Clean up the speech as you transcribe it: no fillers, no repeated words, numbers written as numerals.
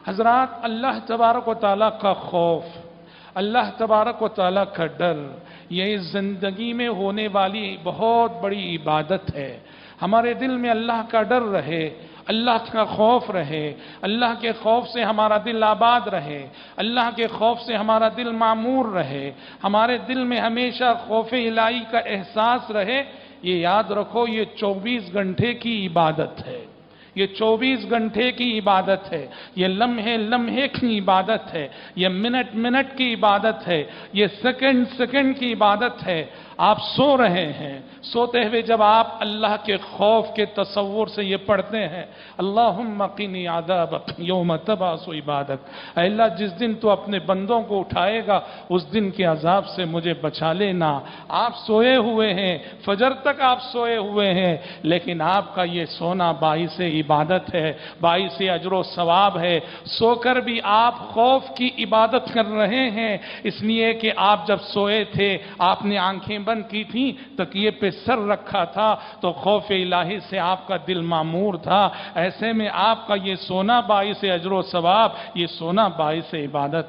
حضرات، اللہ تبارک و تعالیٰ کا خوف، اللہ تبارک و تعالیٰ کا ڈر، یہ زندگی میں ہونے والی بہت بڑی عبادت ہے۔ ہمارے دل میں اللہ کا ڈر رہے، اللہ کا خوف رہے، اللہ کے خوف سے ہمارا دل آباد رہے، اللہ کے خوف سے ہمارا دل معمور رہے، ہمارے دل میں ہمیشہ خوف الہی کا احساس رہے۔ یہ یاد رکھو، یہ 24 گھنٹے کی عبادت ہے، یہ 24 گھنٹے کی عبادت ہے، یہ لمحے لمحے کی عبادت ہے، یہ منٹ منٹ کی عبادت ہے، یہ سیکنڈ سیکنڈ کی عبادت ہے۔ آپ سو رہے ہیں، سوتے ہوئے جب آپ اللہ کے خوف کے تصور سے یہ پڑھتے ہیں، اللہم قنی عذابک یوم تبعث عبادک، اے اللہ جس دن تو اپنے بندوں کو اٹھائے گا اس دن کے عذاب سے مجھے بچا لینا۔ آپ سوئے ہوئے ہیں، فجر تک آپ سوئے ہوئے ہیں، لیکن آپ کا یہ سونا باعث عبادت ہے، باعث اجر و ثواب ہے۔ سو کر بھی آپ خوف کی عبادت کر رہے ہیں، اس لیے کہ آپ جب سوئے تھے آپ نے آنکھیں بند کی تھیں، تکیے پہ سر رکھا تھا، تو خوف الہی سے آپ کا دل معمور تھا۔ ایسے میں آپ کا یہ سونا باعث اجر و ثواب، یہ سونا باعث عبادت